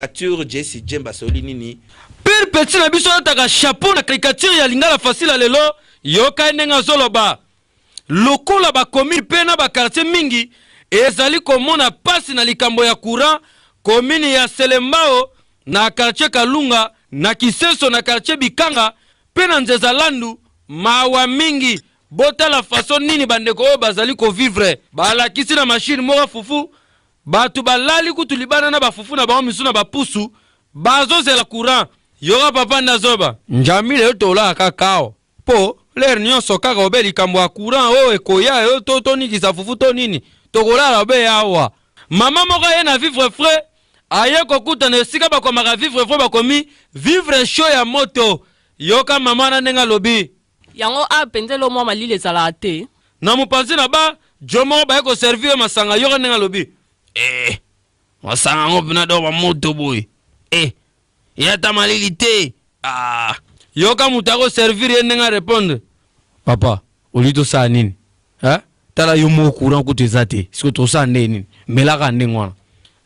caricature Jesse Jemba Solinini. Pire petit na biso taka chapeau na caricature ya lingala facile lelo yoka nenga zoloba. Lokola ba commune pena ba quartier mingi ezali komona pasi na likambo ya courant commune ya Selembao na quartier Kalunga na Kiseso na quartier Bikanga pena Nzeza Landu mawa mingi bota la façon nini bandeko oyo bazali ko vivre balakisi na machine moko fufu batu balali kutulibana na bafufu na bao misu na bapusu bazozela courant yoka papa ndazoba njamile yo tola kakao po ler nyonso kaka obeli kambo ya courant o ekoya yo to nikisa fufu to nini tokolala obe awa mama moko ye na vivre frais aye kokuta na esika bakomaka vivre frais bakomi vivre chaud ya moto yoka mama na nenga lobi yango apenzelo mwa malile ezala te na mopanzi na ba jomo ba ko servir masanga yoka nenga lobi masanga ngo pina do ba moto boy yata malili te yoka mutako servir ye nenga répondre papa olito sa nini tala yo mo courant ko tezate siko to sa nini melaka ndengwana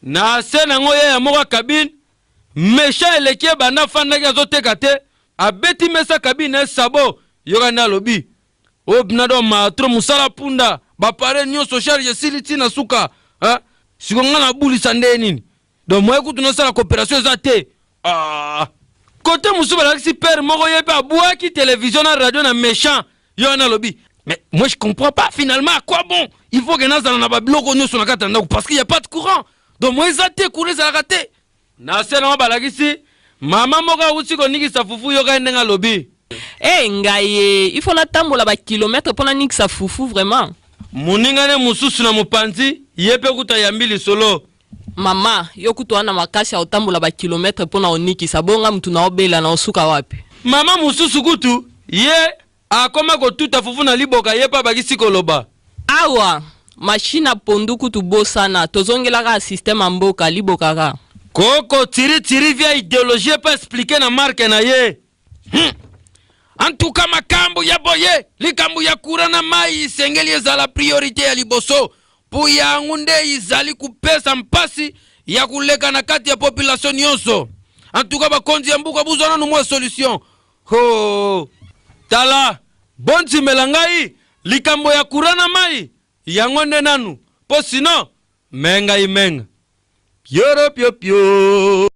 na sena ngo ye ya moko cabine mesha elekie bana fanda ke azoteka te abeti mesa cabine sabo yoka na lobi obnado matro musala punda ba pare nyonso charge siliti na suka siko ngana bulisa nde nini donc moi kutu no sala coopération ezate côté musuba la si père moko yepe abouaki télévision na radio na méchant yo na lobi mais moi je comprends pas finalement à quoi bon il faut que nazala na babiloko nyonso na kata ndako parce qu'il y a pas de courant donc moi ezate courant za raté na sena balakisi mama moko uti ko nikisa fufu yo ka ndenga lobi ngaye il faut la tambola ba kilomètre pour na nikisa fufu vraiment muningane mususu na mupanzi yepe kuta ya mbili solo mama yo kutu wana makasi ya otambola ba kilomètre pour na onikisa bonga mtu na obela na osuka wapi mama mususu kutu ye akoma ko tuta fufu na liboka yepa bakisi koloba awa machine pondu kutu bosana tozongela ka système mboka liboka ka koko tiri via idéologie pas expliquer na marque na ye en tout cas makambo ya boye likambo ya kurana mai sengeli ezala priorité ya liboso pour ya ngunde izali kupesa mpasi ya kuleka na kati ya population nyonso en tout cas bakonzi ya mbuka buzona no mwa solution tala bonzi melangai likambo ya kurana mai ya ngonde nanu po sino menga imenga pio